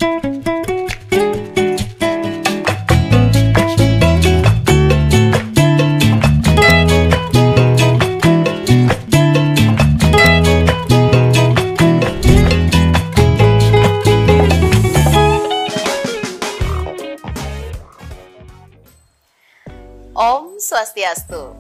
Om Swastiastu.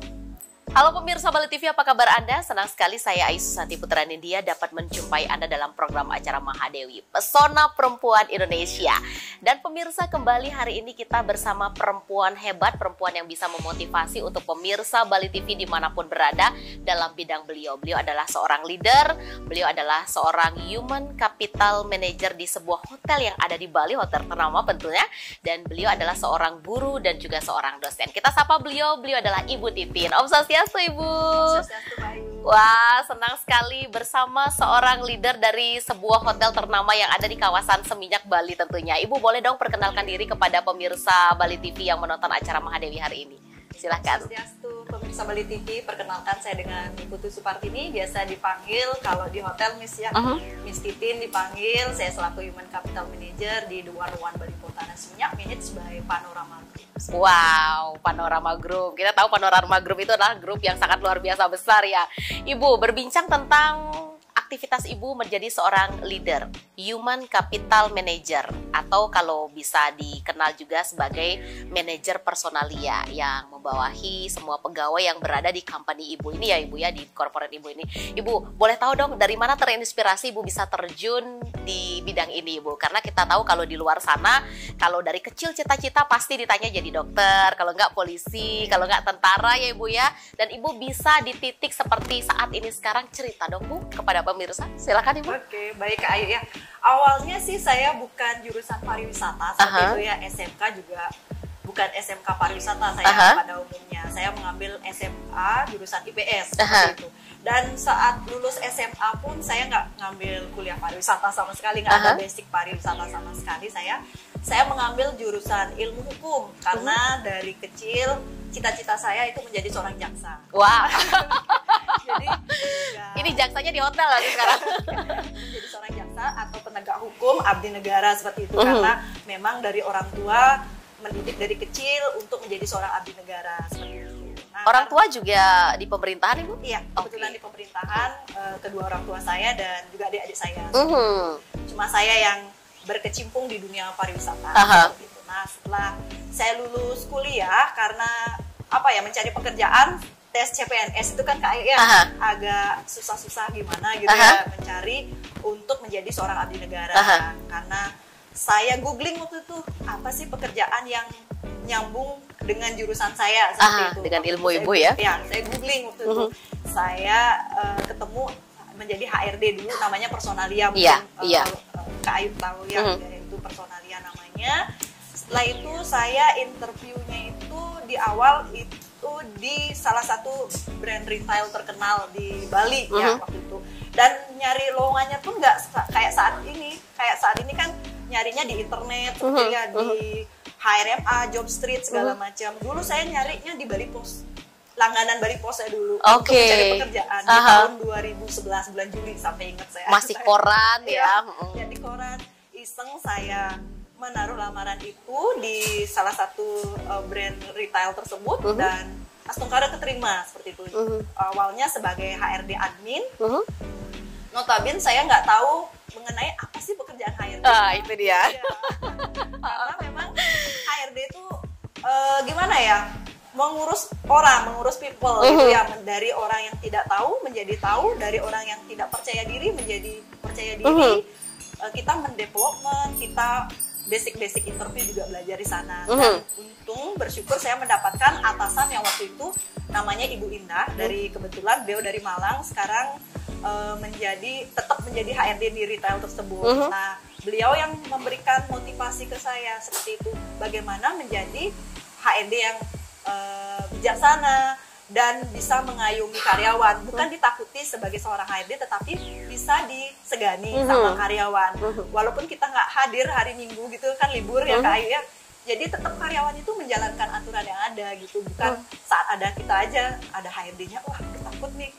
Halo pemirsa Bali TV, apa kabar Anda? Senang sekali saya Ayu Susanti Putra Nindya dapat menjumpai Anda dalam program acara Mahadewi, Pesona Perempuan Indonesia. Dan pemirsa, kembali hari ini kita bersama perempuan hebat, perempuan yang bisa memotivasi untuk pemirsa Bali TV dimanapun berada dalam bidang beliau. Beliau adalah seorang leader, beliau adalah seorang human capital manager di sebuah hotel yang ada di Bali, hotel ternama tentunya. Dan beliau adalah seorang guru dan juga seorang dosen. Kita sapa beliau adalah Ibu Titin. Om Swastiastu Ibu. Wah, senang sekali bersama seorang leader dari sebuah hotel ternama yang ada di kawasan Seminyak, Bali tentunya. Ibu boleh dong perkenalkan diri kepada pemirsa Bali TV yang menonton acara Mahadewi hari ini. Silahkan. Swastiastu, pemirsa Bali TV, perkenalkan saya dengan Ibu Tu Supartini, biasa dipanggil kalau di hotel Miss ya, Miss Titin dipanggil. Saya selaku Human Capital Manager di Duan Bali Potana Seminyak, managed by Panorama Group. Wow, Panorama Group. Kita tahu Panorama Group itu adalah grup yang sangat luar biasa besar ya. Ibu, berbincang tentang aktivitas Ibu menjadi seorang leader, Human Capital Manager, atau kalau bisa dikenal juga sebagai manajer personalia yang membawahi semua pegawai yang berada di company Ibu ini ya Ibu ya, di corporate Ibu ini. Ibu, boleh tahu dong dari mana terinspirasi Ibu bisa terjun di bidang ini Ibu? Karena kita tahu kalau di luar sana, kalau dari kecil cita-cita pasti ditanya jadi dokter, kalau nggak polisi, kalau nggak tentara ya Ibu ya. Dan Ibu bisa di titik seperti saat ini sekarang, cerita dong Bu kepada pemirsa. Silakan Ibu. Oke, baik Kak Ayu ya. Awalnya sih saya bukan jurusan pariwisata, seperti itu ya. SMK juga bukan SMK pariwisata saya pada umumnya. Saya mengambil SMA jurusan IPS seperti itu. Dan saat lulus SMA pun saya nggak ngambil kuliah pariwisata sama sekali, nggak ada basic pariwisata sama sekali. Saya mengambil jurusan ilmu hukum karena dari kecil cita-cita saya itu menjadi seorang jaksa. Wah. Jadi ini jaksanya di hotel lagi sekarang. Menjadi seorang jaksa atau penegak hukum, abdi negara seperti itu, karena memang dari orang tua mendidik dari kecil untuk menjadi seorang abdi negara seperti itu. Nah, orang tua juga di pemerintahan Ibu? Iya, kebetulan di pemerintahan, kedua orang tua saya dan juga adik-adik saya. Cuma saya yang berkecimpung di dunia pariwisata. Gitu. Nah, setelah saya lulus kuliah, karena mencari pekerjaan, tes CPNS itu kan kayak agak susah-susah gimana gitu ya, mencari untuk menjadi seorang abdi negara. Karena saya googling waktu itu, apa sih pekerjaan yang nyambung dengan jurusan saya seperti itu. Dengan ilmu Ibu ya? Ya, saya googling waktu itu. Saya ketemu menjadi HRD dulu, namanya personalia, mungkin Kak Ayu tahu ya, itu personalia namanya. Setelah itu saya interviewnya itu di awal itu di salah satu brand retail terkenal di Bali ya waktu itu. Dan nyari lowongannya pun nggak kayak saat ini. Kayak saat ini kan nyarinya di internet, seperti ya di HRMA, Jobstreet segala macam. Dulu saya nyarinya di Bali Pos. Langganan Bali Pos saya dulu untuk mencari pekerjaan di tahun 2011 bulan Juli, sampai ingat saya. Masih koran ya. Ya di koran, iseng saya menaruh lamaran itu di salah satu brand retail tersebut dan astungkara keterima seperti itu. Awalnya sebagai HRD admin, notabene saya nggak tahu mengenai apa sih pekerjaan HRD. Itu dia. Ya. Karena memang HRD itu gimana ya, mengurus orang, mengurus people gitu ya, dari orang yang tidak tahu menjadi tahu, dari orang yang tidak percaya diri menjadi percaya diri. Kita mendevelopment, kita basic interview juga belajar di sana. Dan untung bersyukur saya mendapatkan atasan yang waktu itu namanya Ibu Indah, dari kebetulan beliau dari Malang, sekarang tetap menjadi HRD di retail tersebut. Nah, beliau yang memberikan motivasi ke saya seperti itu, bagaimana menjadi HRD yang bijaksana dan bisa mengayomi karyawan, bukan ditakuti sebagai seorang HRD, tetapi bisa disegani sama karyawan. Walaupun kita nggak hadir hari Minggu gitu kan, libur ya Kak Ayu ya, jadi tetap karyawan itu menjalankan aturan yang ada gitu, bukan saat ada kita aja ada HRD-nya, wah takut nih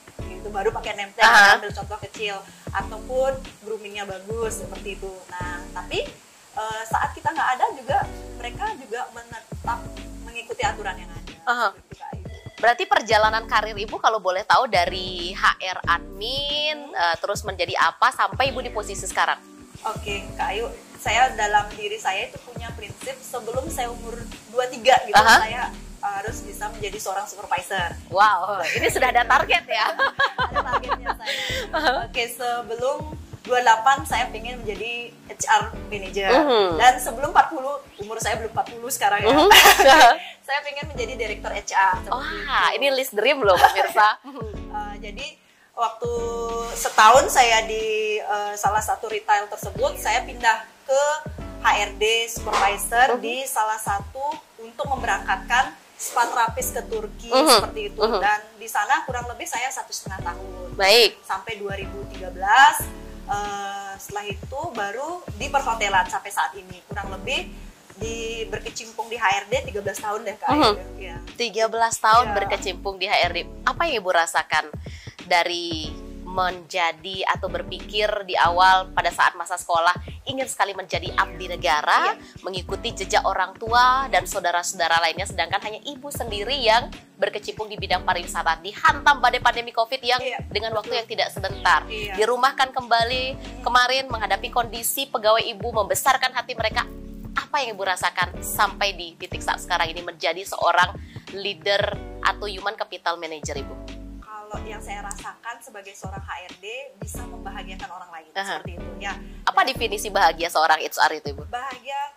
gitu, baru pakai name tag, ambil contoh kecil, ataupun groomingnya bagus seperti itu. Nah, tapi Seperti Kak Ayu. Berarti perjalanan karir Ibu kalau boleh tahu dari HR admin, terus menjadi apa sampai Ibu di posisi sekarang? Oke, Kak Ayu, saya dalam diri saya itu punya prinsip sebelum saya umur 23 gitu, saya harus bisa menjadi seorang supervisor. Wow, ini sudah ada target ya? Ada targetnya saya. Oke, sebelum 28 saya pengen menjadi HR manager. Dan sebelum 40, umur saya belum 40 sekarang ya. Saya pengen menjadi direktur HR. Wah, ini list dream loh pemirsa. Jadi waktu setahun saya di salah satu retail tersebut, saya pindah ke HRD supervisor di salah satu untuk memberangkatkan spa terapis ke Turki seperti itu. Dan di sana kurang lebih saya 1,5 tahun. Baik. Sampai 2013. Setelah itu baru di perhotelan sampai saat ini. Kurang lebih berkecimpung di HRD 13 tahun deh Kak. 13 tahun berkecimpung di HRD. Apa yang Ibu rasakan dari menjadi atau berpikir di awal pada saat masa sekolah ingin sekali menjadi abdi negara, mengikuti jejak orang tua dan saudara-saudara lainnya, sedangkan hanya Ibu sendiri yang berkecimpung di bidang pariwisata, dihantam badai pandemi COVID yang dengan waktu yang tidak sebentar, dirumahkan kembali kemarin menghadapi kondisi pegawai Ibu, membesarkan hati mereka. Apa yang Ibu rasakan sampai di titik saat sekarang ini menjadi seorang leader atau human capital manager Ibu? Yang saya rasakan sebagai seorang HRD bisa membahagiakan orang lain seperti itu ya. Apa definisi bahagia seorang HR itu Ibu? Bahagia,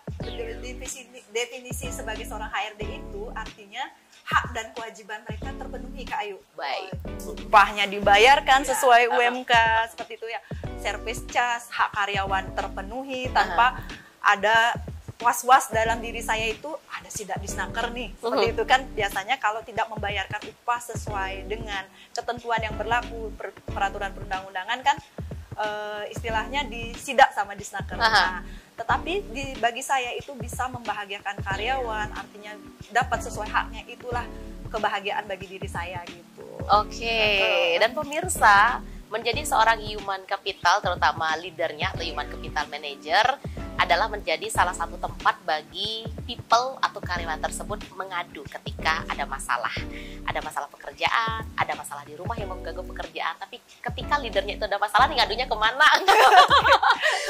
definisi sebagai seorang HRD itu artinya hak dan kewajiban mereka terpenuhi Kak Ayu. Baik. Upahnya dibayarkan sesuai UMK seperti itu ya. Service charge, hak karyawan terpenuhi tanpa ada was-was dalam diri saya itu ada sidak disnaker nih seperti itu kan. Biasanya kalau tidak membayarkan upah sesuai dengan ketentuan yang berlaku peraturan perundang-undangan kan istilahnya disidak sama disnaker. Nah, tetapi bagi saya itu bisa membahagiakan karyawan, artinya dapat sesuai haknya, itulah kebahagiaan bagi diri saya gitu. Oke. Dan pemirsa, menjadi seorang human capital, terutama leadernya atau human capital manager, adalah menjadi salah satu tempat bagi people atau karyawan tersebut mengadu ketika ada masalah pekerjaan, ada masalah di rumah yang mengganggu pekerjaan. Tapi ketika leadernya itu ada masalah, nih ngadunya kemana?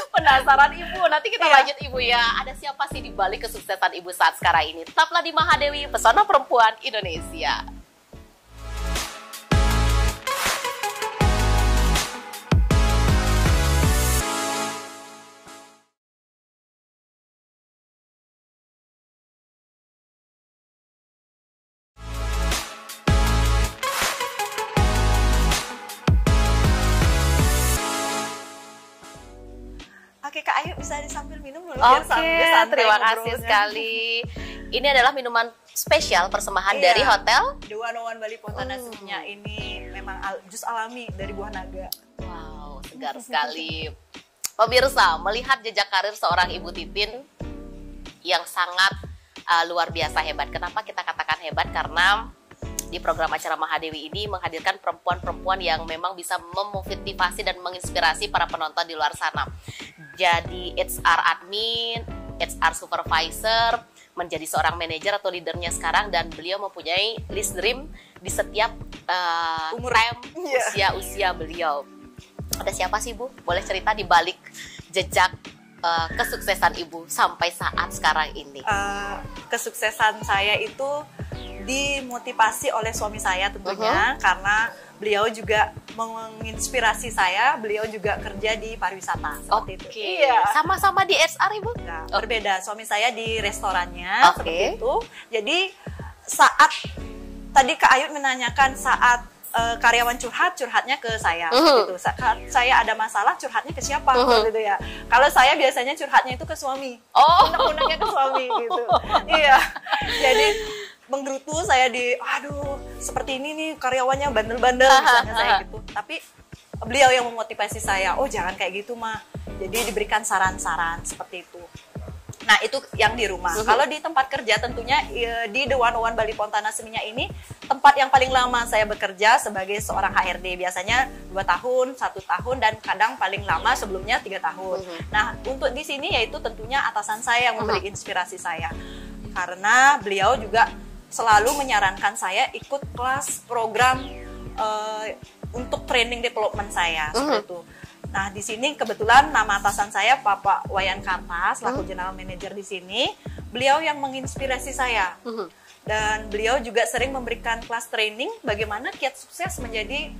Penasaran Ibu, nanti kita lanjut Ibu ya. Ada siapa sih di balik kesuksesan Ibu saat sekarang ini? Tetaplah di Mahadewi, Pesona Perempuan Indonesia. Oke Kak Ayu, bisa disambil minum dulu. Oke, terima kasih sekali. Ini adalah minuman spesial persembahan dari hotel The 101 Bali Pontana Seminyak. Ini memang jus alami dari buah naga. Wow, segar sekali. Pemirsa, melihat jejak karir seorang Ibu Titin yang sangat luar biasa hebat. Kenapa kita katakan hebat? Karena di program acara Mahadewi ini menghadirkan perempuan-perempuan yang memang bisa memotivasi dan menginspirasi para penonton di luar sana. Jadi HR admin, HR supervisor, menjadi seorang manajer atau leadernya sekarang, dan beliau mempunyai list dream di setiap usia beliau. Ada siapa sih Bu? Boleh cerita di balik jejak kesuksesan Ibu sampai saat sekarang ini? Kesuksesan saya itu dimotivasi oleh suami saya tentunya, karena beliau juga menginspirasi saya. Beliau juga kerja di pariwisata seperti itu. Iya. Sama-sama di HR Ibu? Nah, berbeda. Suami saya di restorannya seperti itu. Jadi saat tadi Kak Ayu menanyakan saat karyawan curhatnya ke saya gitu. Saat saya ada masalah curhatnya ke siapa gitu ya. Kalau saya biasanya curhatnya itu ke suami. Unek-uneknya ke suami gitu. Iya. Jadi menggerutu saya aduh seperti ini nih karyawannya bandel-bandel misalnya saya gitu. Tapi beliau yang memotivasi saya, jangan kayak gitu mah. Jadi diberikan saran-saran seperti itu. Nah itu yang di rumah. Kalau di tempat kerja tentunya di The 101 Bali Pontana Seminyak ini tempat yang paling lama saya bekerja sebagai seorang HRD. Biasanya 2 tahun, 1 tahun, dan kadang paling lama sebelumnya 3 tahun. Nah untuk di sini yaitu tentunya atasan saya yang memberi inspirasi saya. Karena beliau juga selalu menyarankan saya ikut kelas program untuk training development saya seperti itu. Nah, di sini kebetulan nama atasan saya Bapak Wayan Karta, selaku general manager di sini. Beliau yang menginspirasi saya. Dan beliau juga sering memberikan kelas training bagaimana kiat sukses menjadi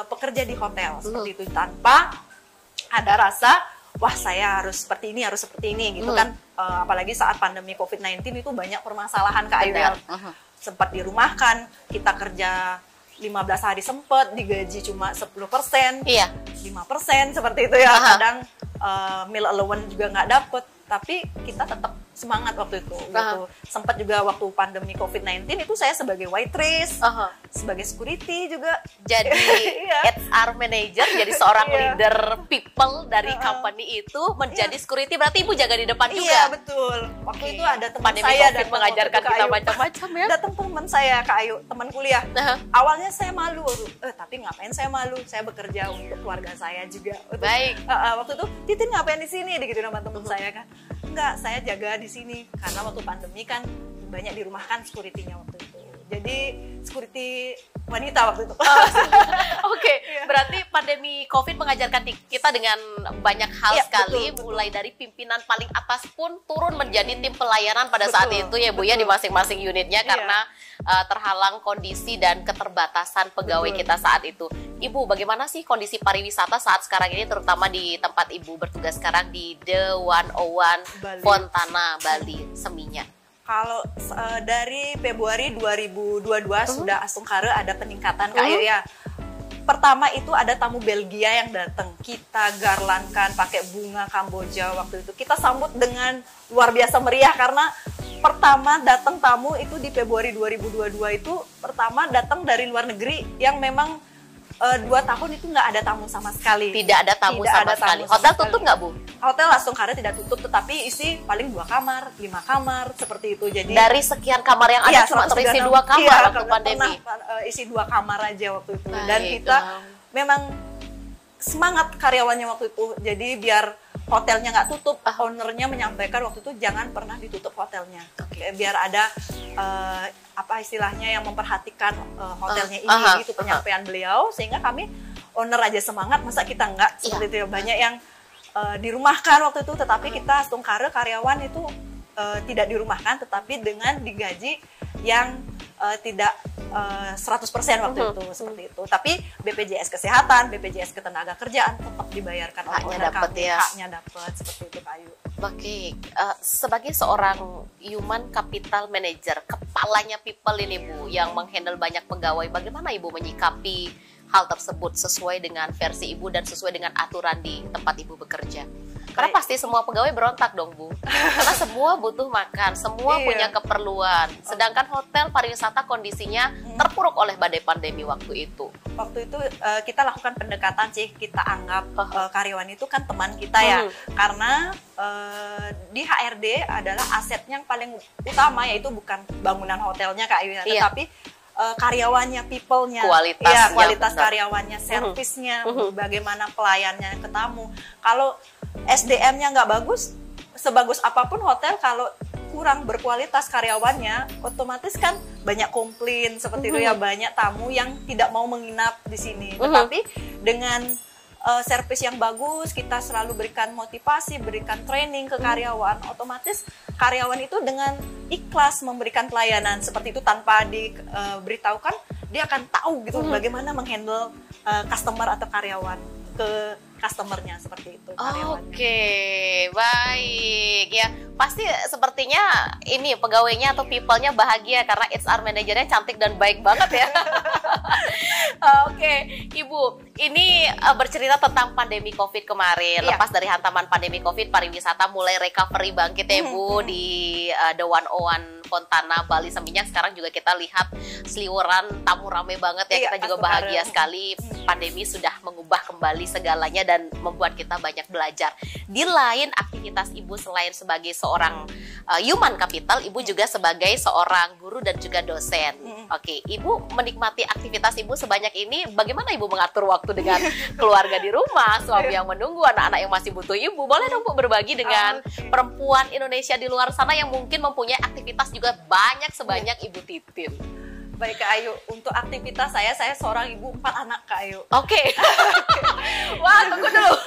pekerja di hotel seperti itu, tanpa ada rasa wah saya harus seperti ini, harus seperti ini gitu kan. Apalagi saat pandemi COVID-19 itu banyak permasalahan Kak Ayu. Sempat dirumahkan, kita kerja 15 hari sempat digaji cuma 10%, 5% seperti itu ya. Kadang meal allowance juga nggak dapet, tapi kita tetap semangat waktu itu. Gitu. Sempat juga waktu pandemi COVID-19 itu saya sebagai waitress, sebagai security juga. Jadi HR manager, jadi seorang leader people dari company itu menjadi security, berarti Ibu jaga di depan juga. Iya, betul. Waktu itu ada teman pandemi saya COVID mengajarkan kita macam-macam ya. Datang teman saya Kak Ayu, teman kuliah. Awalnya saya malu, tapi ngapain saya malu? Saya bekerja untuk keluarga saya juga. Baik. Waktu itu, Titin ngapain di sini? Gitu nama teman saya kan. Enggak, saya jaga di sini karena waktu pandemi kan banyak dirumahkan security-nya waktu itu. Jadi security wanita waktu itu. Oke, berarti pandemi COVID mengajarkan kita dengan banyak hal sekali, betul. Mulai dari pimpinan paling atas pun turun menjadi tim pelayanan pada saat itu ya Bu ya, di masing-masing unitnya karena terhalang kondisi dan keterbatasan pegawai kita saat itu. Ibu, bagaimana sih kondisi pariwisata saat sekarang ini, terutama di tempat Ibu bertugas sekarang di The 101 Bali. Fontana, Bali, Seminya? Kalau dari Februari 2022 sudah Astungkare ada peningkatan Kak Ayu ya. Pertama itu ada tamu Belgia yang datang. Kita garlankan pakai bunga Kamboja waktu itu. Kita sambut dengan luar biasa meriah karena pertama datang tamu itu di Februari 2022 itu pertama datang dari luar negeri yang memang 2 tahun itu nggak ada tamu sama sekali. Tidak ada tamu sama sekali. Hotel tutup nggak Bu? Hotel Astungkare tidak tutup, tetapi isi paling 2 kamar, 5 kamar seperti itu. Jadi dari sekian kamar yang ada cuma terisi 2 kamar waktu pandemi. Isi 2 kamar aja waktu itu. Dan kita memang semangat karyawannya waktu itu. Jadi biar hotelnya nggak tutup, ownernya menyampaikan waktu itu jangan pernah ditutup hotelnya. Biar ada apa istilahnya yang memperhatikan hotelnya ini gitu penyampaian beliau, sehingga kami owner aja semangat, masa kita nggak seperti itu ya. Banyak yang dirumahkan waktu itu, tetapi kita Astungkare karyawan itu tidak dirumahkan, tetapi dengan digaji yang tidak 100% waktu itu seperti itu. Tapi BPJS Kesehatan, BPJS Ketenagakerjaan tetap dibayarkan oleh owner kami, haknya dapat seperti itu Kak Ayu. Oke, sebagai seorang human capital manager, kepalanya people ini Bu, yang menghandle banyak pegawai, bagaimana Ibu menyikapi hal tersebut sesuai dengan versi Ibu dan sesuai dengan aturan di tempat Ibu bekerja? Karena pasti semua pegawai berontak dong Bu, karena semua butuh makan, semua punya keperluan. Sedangkan hotel pariwisata kondisinya terpuruk oleh badai pandemi waktu itu. Waktu itu kita lakukan pendekatan sih, kita anggap karyawan itu kan teman kita ya, karena di HRD adalah aset yang paling utama, yaitu bukan bangunan hotelnya Kak Ayu, tetapi karyawannya, people-nya, kualitas karyawannya, servisnya, bagaimana pelayannya ke tamu. Kalau SDM-nya nggak bagus, sebagus apapun hotel, kalau kurang berkualitas karyawannya, otomatis kan banyak komplain seperti itu ya, banyak tamu yang tidak mau menginap di sini. Tetapi dengan servis yang bagus, kita selalu berikan motivasi, berikan training ke karyawan, otomatis karyawan itu dengan ikhlas memberikan pelayanan seperti itu tanpa diberitahukan, dia akan tahu gitu bagaimana menghandle customer atau karyawan ke customernya seperti itu. Oke, baik ya. Pasti sepertinya ini pegawainya atau people-nya bahagia karena HR manajernya cantik dan baik banget ya. Oke, Ibu, ini bercerita tentang pandemi COVID kemarin. Lepas dari hantaman pandemi COVID, pariwisata mulai recovery bangkit ya Bu di The 101 Fontana, Bali, Seminyak. Sekarang juga kita lihat seliweran tamu rame banget ya. Kita juga bahagia sekali. Pandemi sudah mengubah kembali segalanya dan membuat kita banyak belajar. Di lain aktivitas Ibu selain sebagai seorang human capital, Ibu juga sebagai seorang guru dan juga dosen. Oke, Ibu menikmati aktivitas Ibu sebanyak ini. Bagaimana Ibu mengatur waktu dengan keluarga di rumah, suami yang menunggu, anak-anak yang masih butuh Ibu? Boleh dong Bu berbagi dengan perempuan Indonesia di luar sana yang mungkin mempunyai aktivitas juga banyak sebanyak Ibu Titin. Baik Kak Ayu, untuk aktivitas saya seorang ibu 4 anak Kak Ayu. Oke. Wah, tunggu dulu.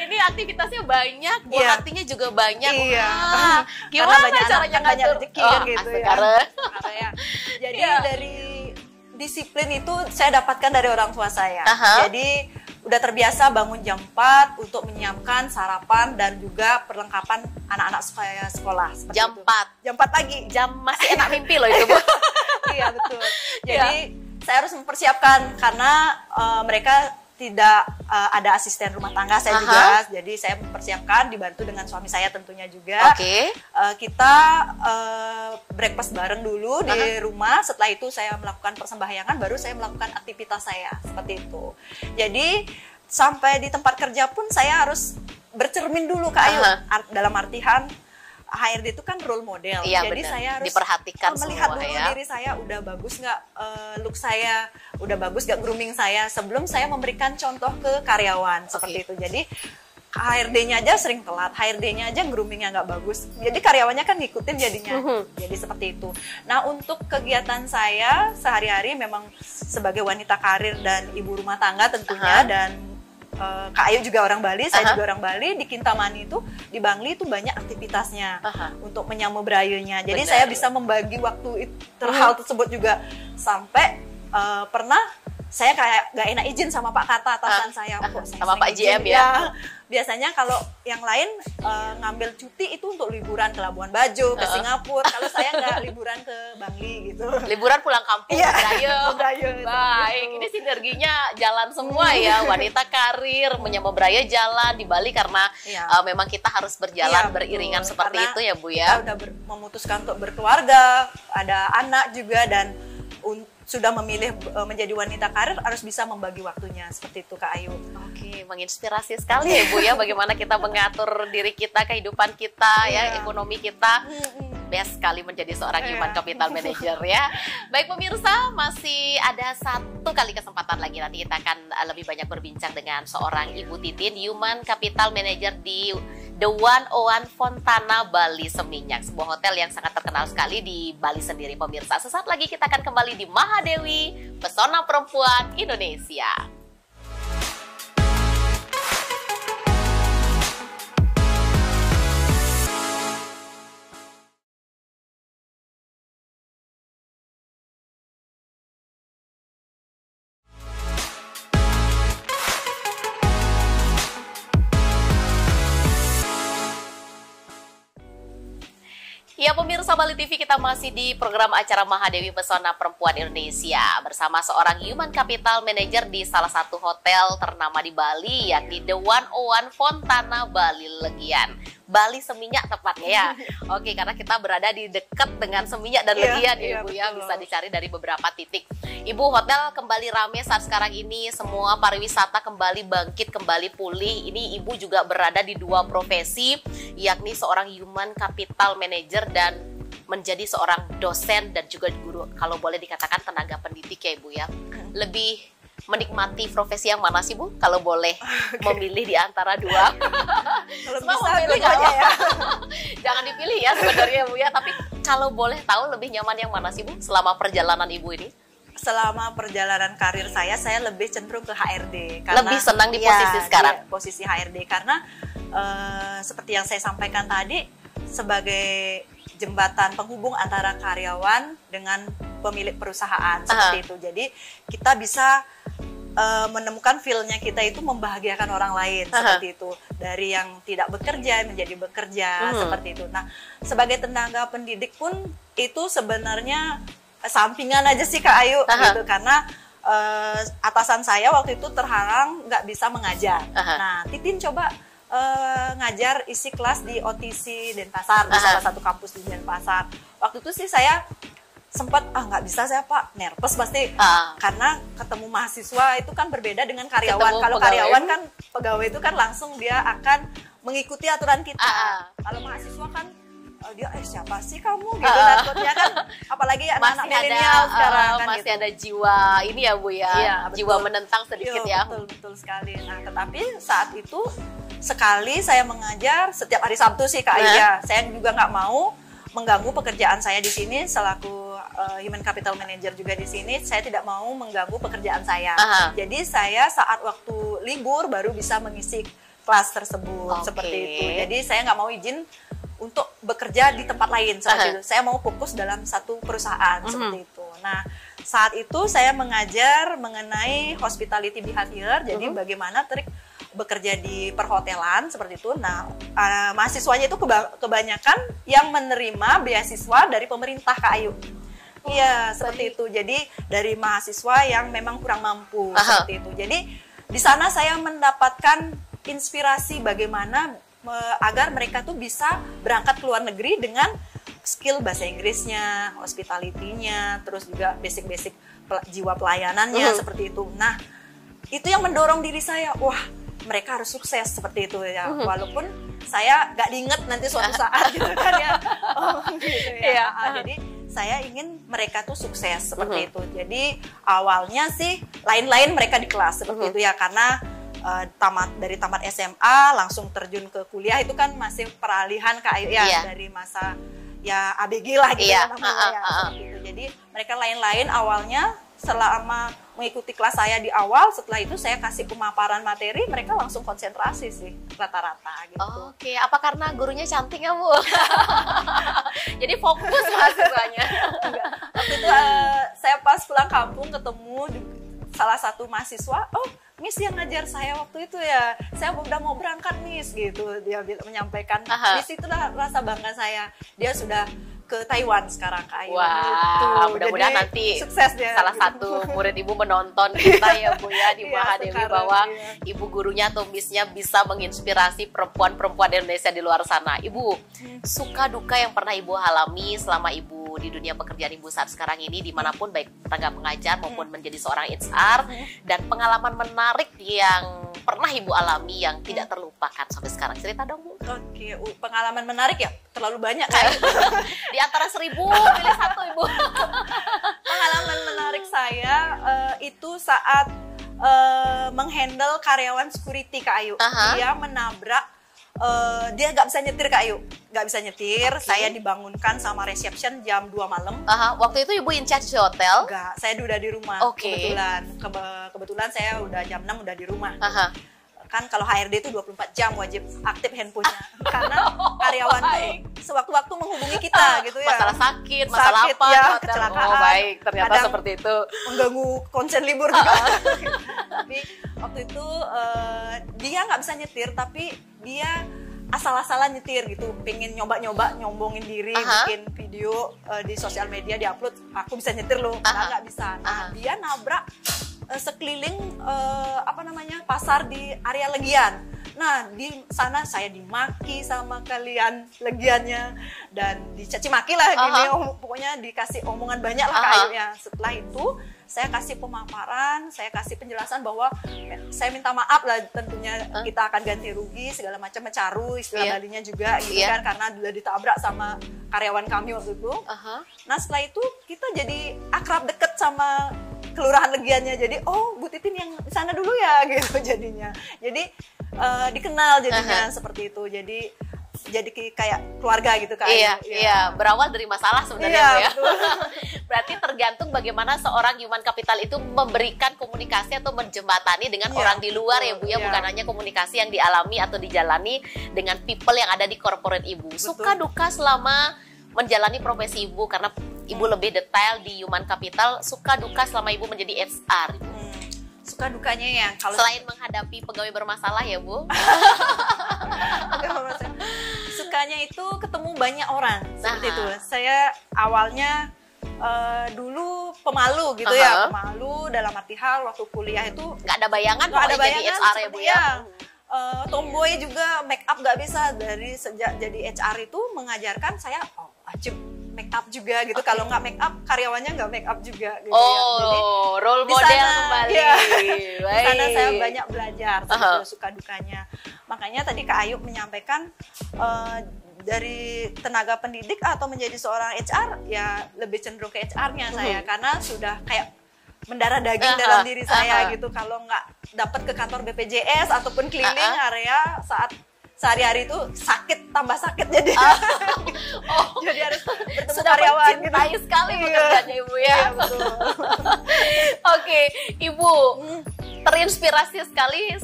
Ini aktivitasnya banyak, buah hatinya juga banyak. Iya. Wah, gimana caranya banyak ngatur? rezeki kan gitu ya. Jadi dari disiplin itu saya dapatkan dari orang tua saya. Jadi udah terbiasa bangun jam 4 untuk menyiapkan sarapan dan juga perlengkapan anak-anak saya sekolah. Jam 4? Jam 4 pagi. Jam masih enak mimpi loh itu, Bu. Iya, betul. Jadi saya harus mempersiapkan karena mereka tidak ada asisten rumah tangga saya juga. Jadi saya mempersiapkan dibantu dengan suami saya tentunya juga. Kita breakfast bareng dulu di rumah. Setelah itu saya melakukan persembahyangan, baru saya melakukan aktivitas saya seperti itu. Jadi sampai di tempat kerja pun saya harus bercermin dulu Kak Ayu. Dalam artian HRD itu kan role model, iya, jadi bener. saya harus diperhatikan melihat semua, dulu ya. diri saya udah bagus nggak look saya, udah bagus nggak grooming saya sebelum saya memberikan contoh ke karyawan seperti itu. Jadi HRD-nya aja sering telat, HRD-nya aja groomingnya nggak bagus, jadi karyawannya kan ngikutin jadinya. Jadi seperti itu. Nah, untuk kegiatan saya sehari-hari memang sebagai wanita karir dan ibu rumah tangga tentunya, dan Kak Ayu juga orang Bali, saya juga orang Bali. Di Kintamani itu, di Bangli itu banyak aktivitasnya untuk menyambut berayunya. Jadi saya bisa membagi waktu hal tersebut juga. Sampai pernah saya kayak gak enak izin sama Pak Kata, atasan saya. Sama Pak GM ya? Biasanya kalau yang lain ngambil cuti itu untuk liburan ke Labuan Bajo, ke Singapura. Kalau saya nggak liburan ke Bangli gitu. Liburan pulang kampung, berayun. Baik, ini sinerginya jalan semua ya. Wanita karir, menyambut beraya jalan di Bali karena memang kita harus berjalan beriringan seperti itu ya Bu ya. Kita udah memutuskan untuk berkeluarga, ada anak juga, dan sudah memilih menjadi wanita karir harus bisa membagi waktunya seperti itu Kak Ayu. Oke, menginspirasi sekali ya Bu ya, bagaimana kita mengatur diri kita, kehidupan kita ya, ekonomi kita. Best sekali menjadi seorang human capital manager ya. Baik pemirsa, masih ada satu kali kesempatan lagi, nanti kita akan lebih banyak berbincang dengan seorang Ibu Titin, human capital manager di The 101 Fontana Bali Seminyak, sebuah hotel yang sangat terkenal sekali di Bali sendiri pemirsa. Sesaat lagi kita akan kembali di Mahadewi, Pesona Perempuan Indonesia. Ya pemirsa Bali TV, kita masih di program acara Mahadewi Pesona Perempuan Indonesia bersama seorang human capital manager di salah satu hotel ternama di Bali, yakni The 101 Fontana Bali Legian. Bali Seminyak tepatnya ya. Oke, karena kita berada di dekat dengan Seminyak dan Legian ya Ibu ya, bisa dicari dari beberapa titik. Ibu, hotel kembali rame saat sekarang ini, semua pariwisata kembali bangkit, kembali pulih. Ini Ibu juga berada di dua profesi, yakni seorang human capital manager dan menjadi seorang dosen dan juga guru, kalau boleh dikatakan tenaga pendidik ya Ibu ya. Lebih menikmati profesi yang mana sih Bu? Kalau boleh memilih di antara dua. Kalau bisa pilih aja ya. Jangan dipilih ya sebenarnya Bu ya, tapi kalau boleh tahu lebih nyaman yang mana sih Bu selama perjalanan Ibu ini? Selama perjalanan karir saya lebih cenderung ke HRD. Karena, lebih senang di posisi sekarang? Di posisi HRD, karena seperti yang saya sampaikan tadi, sebagai jembatan penghubung antara karyawan dengan pemilik perusahaan seperti itu. Jadi kita bisa menemukan feel-nya kita itu membahagiakan orang lain seperti itu, dari yang tidak bekerja menjadi bekerja seperti itu. Nah, sebagai tenaga pendidik pun itu sebenarnya sampingan aja sih Kak Ayu gitu, karena atasan saya waktu itu terhalang nggak bisa mengajar. Nah, Titin coba ngajar isi kelas di OTC Denpasar, di salah satu kampus di Denpasar. Waktu itu sih saya sempat nggak bisa saya Pak, nervous pasti karena ketemu mahasiswa itu kan berbeda dengan karyawan. Kalau karyawan kan pegawai itu kan langsung dia akan mengikuti aturan kita. Kalau mahasiswa kan dia siapa sih kamu gitu, takutnya kan apalagi anak-anak milenial sekarang kan masih gitu. ada jiwa ini ya Bu ya, jiwa menentang sedikit ya. Betul sekali. Nah, tetapi saat itu sekali saya mengajar setiap hari Sabtu sih Kak Ayu ya, saya juga nggak mau mengganggu pekerjaan saya di sini selaku Human Capital Manager juga di sini. Saya tidak mau mengganggu pekerjaan saya. Jadi saya saat waktu libur baru bisa mengisi kelas tersebut seperti itu. Jadi saya nggak mau izin untuk bekerja di tempat lain seperti itu. Saya mau fokus dalam satu perusahaan seperti itu. Nah, saat itu saya mengajar mengenai hospitality behavior. Jadi bagaimana trik bekerja di perhotelan seperti itu. Nah, mahasiswanya itu kebanyakan yang menerima beasiswa dari pemerintah, Kak Ayu. Iya, seperti itu. Jadi dari mahasiswa yang memang kurang mampu seperti itu. Jadi di sana saya mendapatkan inspirasi bagaimana agar mereka tuh bisa berangkat ke luar negeri dengan skill bahasa Inggrisnya, hospitality-nya, terus juga basic-basic jiwa pelayanannya seperti itu. Nah, itu yang mendorong diri saya. Wah, mereka harus sukses seperti itu ya. Walaupun saya nggak diinget nanti suatu saat gitu kan ya. Gitu ya. Jadi saya ingin mereka tuh sukses seperti itu. Jadi awalnya sih lain-lain mereka di kelas seperti itu ya, karena dari tamat SMA langsung terjun ke kuliah itu kan masih peralihan Kak Ayu ya, dari masa ya ABG lah gitu namanya ya, seperti itu. Jadi mereka lain-lain awalnya selama mengikuti kelas saya di awal, setelah itu saya kasih pemaparan materi, mereka langsung konsentrasi sih rata-rata gitu. Oke, apa karena gurunya cantik ya Bu? Jadi fokus mahasiswanya. Waktu itu saya pas pulang kampung ketemu salah satu mahasiswa, oh Miss yang ngajar saya waktu itu ya, saya udah mau berangkat Miss gitu, dia menyampaikan. Miss itulah rasa bangga saya, dia sudah ke Taiwan sekarang Kak Ayu. Wah, mudah-mudahan nanti sukses dia. Salah satu murid Ibu menonton kita ya Bu ya di Mahadewi bahwa Ibu gurunya atau Missnya bisa menginspirasi perempuan-perempuan Indonesia di luar sana. Ibu, suka duka yang pernah Ibu alami selama Ibu di dunia pekerjaan Ibu saat sekarang ini dimanapun, baik tenaga pengajar maupun menjadi seorang HR, dan pengalaman menarik yang pernah Ibu alami yang tidak terlupakan sampai sekarang, cerita dong Bu. Oke, pengalaman menarik ya terlalu banyak kayak di antara 1000 pilih satu Ibu. Pengalaman menarik saya itu saat menghandle karyawan security Kak Ayu. Dia menabrak, dia nggak bisa nyetir Kak Ayu, nggak bisa nyetir. Saya dibangunkan sama reception jam 2 malam. Waktu itu Ibu in charge di hotel? Enggak, saya udah di rumah. Kebetulan saya udah jam 6 udah di rumah. Kan kalau HRD itu 24 jam wajib aktif handphonenya, karena karyawan tuh sewaktu-waktu menghubungi kita gitu ya. Masalah sakit, masalah apa ya, hotel. kecelakaan. Oh baik, ternyata kadang seperti itu. Mengganggu konsen libur juga. Tapi waktu itu dia nggak bisa nyetir, tapi dia asal-asalan nyetir gitu, pengen nyoba-nyoba nyombongin diri, bikin video di sosial media, diupload, aku bisa nyetir loh, padahal nggak bisa. Nah, dia nabrak sekeliling pasar di area Legian. Nah, di sana saya dimaki sama kalian Legiannya dan dicaci maki lah gini, pokoknya dikasih omongan banyak lah kayaknya. Setelah itu saya kasih pemaparan, saya kasih penjelasan bahwa saya minta maaf lah, tentunya kita akan ganti rugi segala macam, mencaru istilah Balinya juga gitu kan, karena sudah ditabrak sama karyawan kami waktu itu. Nah, setelah itu kita jadi akrab deket sama kelurahan Legiannya, jadi oh Bu Titin yang di sana dulu ya gitu jadinya. Jadi dikenal jadinya seperti itu. Jadi kayak keluarga gitu kan. Iya, berawal dari masalah sebenarnya Bu ya. Berarti tergantung bagaimana seorang human capital itu memberikan komunikasi atau menjembatani dengan orang di luar ya Bu ya, bukan hanya komunikasi yang dialami atau dijalani dengan people yang ada di corporate Ibu. Suka duka selama menjalani profesi Ibu, karena Ibu lebih detail di human capital, suka duka selama Ibu menjadi HR. Suka dukanya ya, kalau selain menghadapi pegawai bermasalah ya Bu. Sukanya itu ketemu banyak orang seperti itu. Saya awalnya dulu pemalu gitu ya, pemalu dalam arti hal waktu kuliah itu nggak ada bayangan jadi HR ya Bu ya. Tomboy juga, make up nggak bisa. Dari sejak jadi HR itu mengajarkan saya wajib make up juga gitu. Kalau nggak make up, karyawannya nggak make up juga gitu ya. Jadi role model kembali. Di sana saya banyak belajar suka dukanya. Makanya tadi Kak Ayu menyampaikan dari tenaga pendidik atau menjadi seorang HR ya lebih cenderung ke HR-nya saya, karena sudah kayak mendarah daging dalam diri saya gitu. Kalau nggak dapat ke kantor BPJS ataupun keliling area saat sehari-hari itu sakit tambah sakit jadi jadi harus sudah karyawan gitu. mencintai sekali pekerjaannya Ibu ya. Iya, betul. Oke, Ibu terinspirasi sekali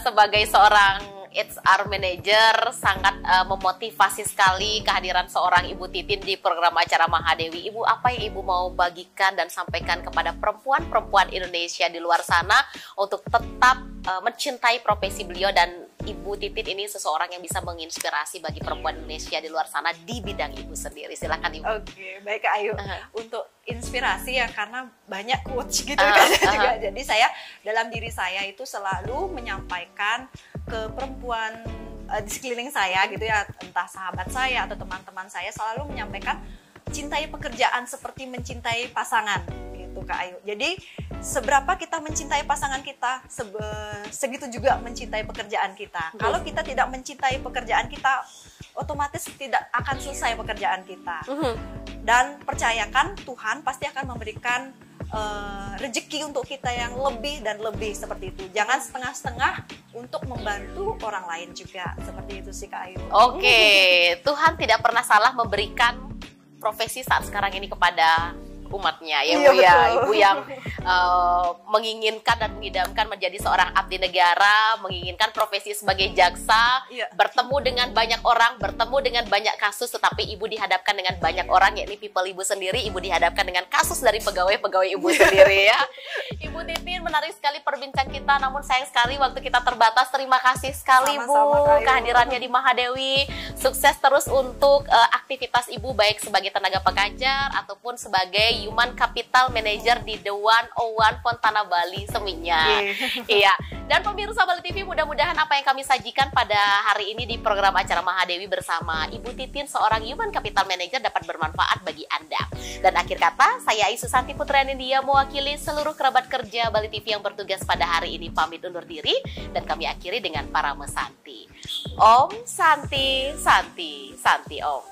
sebagai seorang HR manager, sangat memotivasi sekali kehadiran seorang Ibu Titin di program acara Mahadewi. Ibu, apa yang Ibu mau bagikan dan sampaikan kepada perempuan-perempuan Indonesia di luar sana untuk tetap mencintai profesi beliau, dan Ibu Titin ini seseorang yang bisa menginspirasi bagi perempuan Indonesia di luar sana di bidang Ibu sendiri. Silakan Ibu. Oke, baik Kak Ayu. Untuk inspirasi ya, karena banyak quotes gitu kan juga. Jadi saya dalam diri saya itu selalu menyampaikan ke perempuan di sekeliling saya gitu ya, entah sahabat saya atau teman-teman saya, selalu menyampaikan cintai pekerjaan seperti mencintai pasangan gitu Kak Ayu. Jadi seberapa kita mencintai pasangan kita, segitu juga mencintai pekerjaan kita. Kalau kita tidak mencintai pekerjaan kita, otomatis tidak akan selesai pekerjaan kita. Dan percayakan Tuhan pasti akan memberikan rezeki untuk kita yang lebih dan lebih, seperti itu. Jangan setengah-setengah untuk membantu orang lain juga, seperti itu sih Kak Ayu. Oke, Tuhan tidak pernah salah memberikan profesi saat sekarang ini kepada umatnya ya Bu ya. Ibu yang menginginkan dan mengidamkan menjadi seorang abdi negara, menginginkan profesi sebagai jaksa, bertemu dengan banyak orang, bertemu dengan banyak kasus, tetapi Ibu dihadapkan dengan banyak orang, yakni people Ibu sendiri. Ibu dihadapkan dengan kasus dari pegawai-pegawai Ibu sendiri ya. Ibu Titin, menarik sekali perbincangan kita, namun sayang sekali waktu kita terbatas. Terima kasih sekali Bu kehadirannya di Mahadewi. Sukses terus untuk aktivitas Ibu, baik sebagai tenaga pengajar ataupun sebagai Human Capital Manager di The 101 Fontana Bali Seminyak. Iya. Dan pemirsa Bali TV, mudah-mudahan apa yang kami sajikan pada hari ini di program acara Mahadewi bersama Ibu Titin, seorang Human Capital Manager, dapat bermanfaat bagi Anda. Dan akhir kata, saya Ai Susanti Putranindia mewakili seluruh kerabat kerja Bali TV yang bertugas pada hari ini pamit undur diri, dan kami akhiri dengan para mesanti. Om Santi, Santi, Santi Om.